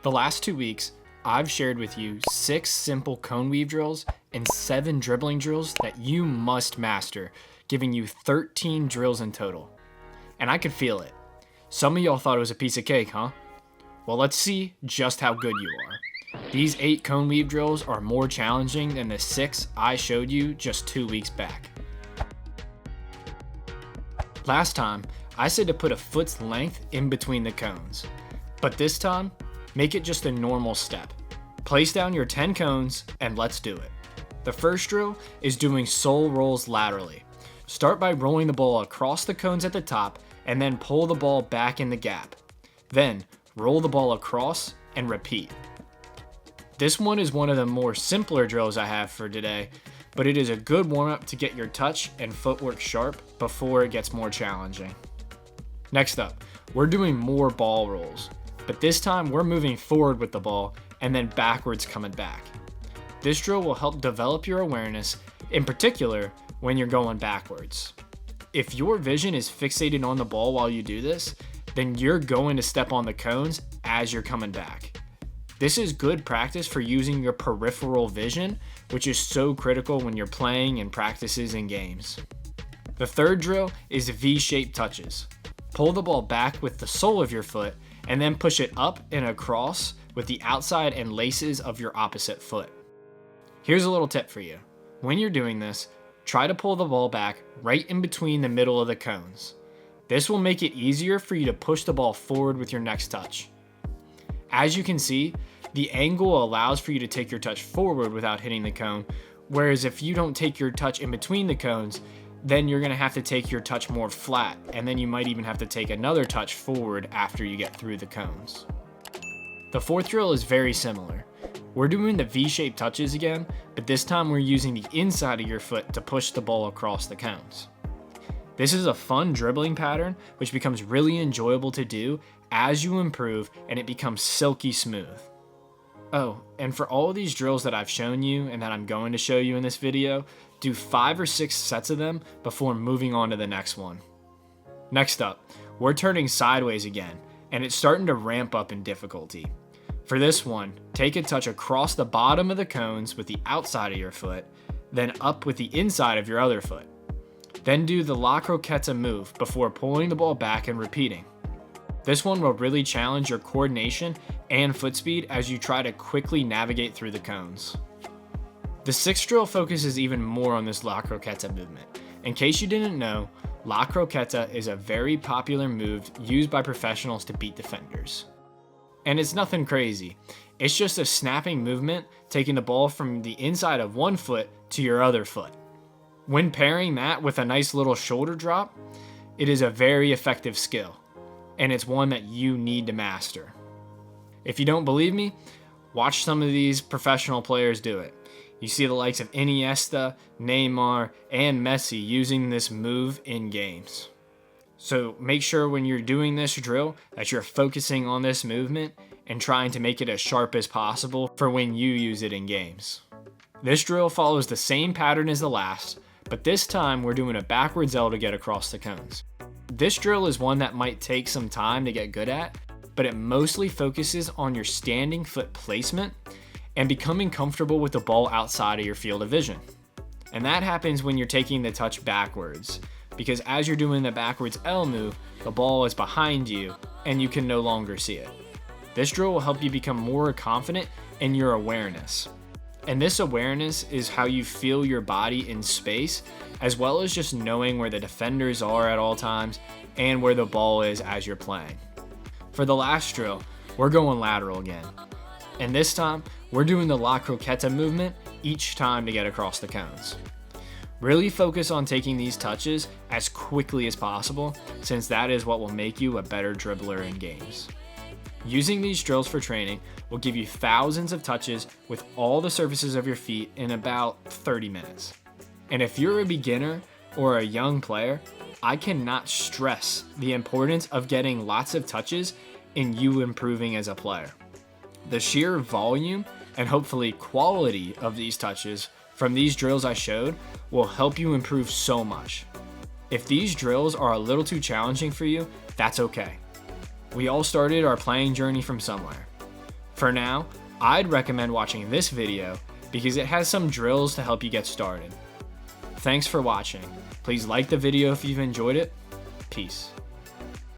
The last 2 weeks, I've shared with you 6 simple cone weave drills and 7 dribbling drills that you must master, giving you 13 drills in total. And I could feel it. Some of y'all thought it was a piece of cake, huh? Well, let's see just how good you are. These 8 cone weave drills are more challenging than the 6 I showed you just 2 weeks back. Last time, I said to put a foot's length in between the cones, but this time, make it just a normal step. Place down your 10 cones and let's do it. The first drill is doing sole rolls laterally. Start by rolling the ball across the cones at the top and then pull the ball back in the gap. Then roll the ball across and repeat. This one is one of the more simpler drills I have for today, but it is a good warm-up to get your touch and footwork sharp before it gets more challenging. Next up, we're doing more ball rolls, but this time we're moving forward with the ball and then backwards coming back. This drill will help develop your awareness, in particular when you're going backwards. If your vision is fixated on the ball while you do this, then you're going to step on the cones as you're coming back. This is good practice for using your peripheral vision, which is so critical when you're playing in practices and games. The third drill is V-shaped touches. Pull the ball back with the sole of your foot and then push it up and across with the outside and laces of your opposite foot. Here's a little tip for you. When you're doing this, try to pull the ball back right in between the middle of the cones. This will make it easier for you to push the ball forward with your next touch. As you can see, the angle allows for you to take your touch forward without hitting the cone, whereas if you don't take your touch in between the cones, then you're going to have to take your touch more flat, and then you might even have to take another touch forward after you get through the cones. The fourth drill is very similar. We're doing the V-shaped touches again, but this time we're using the inside of your foot to push the ball across the cones. This is a fun dribbling pattern which becomes really enjoyable to do as you improve and it becomes silky smooth. Oh, and for all of these drills that I've shown you and that I'm going to show you in this video, do 5 or 6 sets of them before moving on to the next one. Next up, we're turning sideways again, and it's starting to ramp up in difficulty. For this one, take a touch across the bottom of the cones with the outside of your foot, then up with the inside of your other foot. Then do the La Croqueta move before pulling the ball back and repeating. This one will really challenge your coordination and foot speed as you try to quickly navigate through the cones. The sixth drill focuses even more on this La Croqueta movement. In case you didn't know, La Croqueta is a very popular move used by professionals to beat defenders. And it's nothing crazy. It's just a snapping movement, taking the ball from the inside of one foot to your other foot. When pairing that with a nice little shoulder drop, it is a very effective skill, and it's one that you need to master. If you don't believe me, watch some of these professional players do it. You see the likes of Iniesta, Neymar, and Messi using this move in games. So make sure when you're doing this drill that you're focusing on this movement and trying to make it as sharp as possible for when you use it in games. This drill follows the same pattern as the last, but this time we're doing a backwards L to get across the cones. This drill is one that might take some time to get good at, but it mostly focuses on your standing foot placement and becoming comfortable with the ball outside of your field of vision. And that happens when you're taking the touch backwards, because as you're doing the backwards L move, the ball is behind you and you can no longer see it. This drill will help you become more confident in your awareness. And this awareness is how you feel your body in space, as well as just knowing where the defenders are at all times and where the ball is as you're playing. For the last drill, we're going lateral again. And this time, we're doing the La Croqueta movement each time to get across the cones. Really focus on taking these touches as quickly as possible, since that is what will make you a better dribbler in games. Using these drills for training will give you thousands of touches with all the surfaces of your feet in about 30 minutes. And if you're a beginner or a young player, I cannot stress the importance of getting lots of touches in you improving as a player. The sheer volume and hopefully quality of these touches from these drills I showed will help you improve so much. If these drills are a little too challenging for you, that's okay. We all started our playing journey from somewhere. For now, I'd recommend watching this video because it has some drills to help you get started. Thanks for watching. Please like the video if you've enjoyed it. Peace.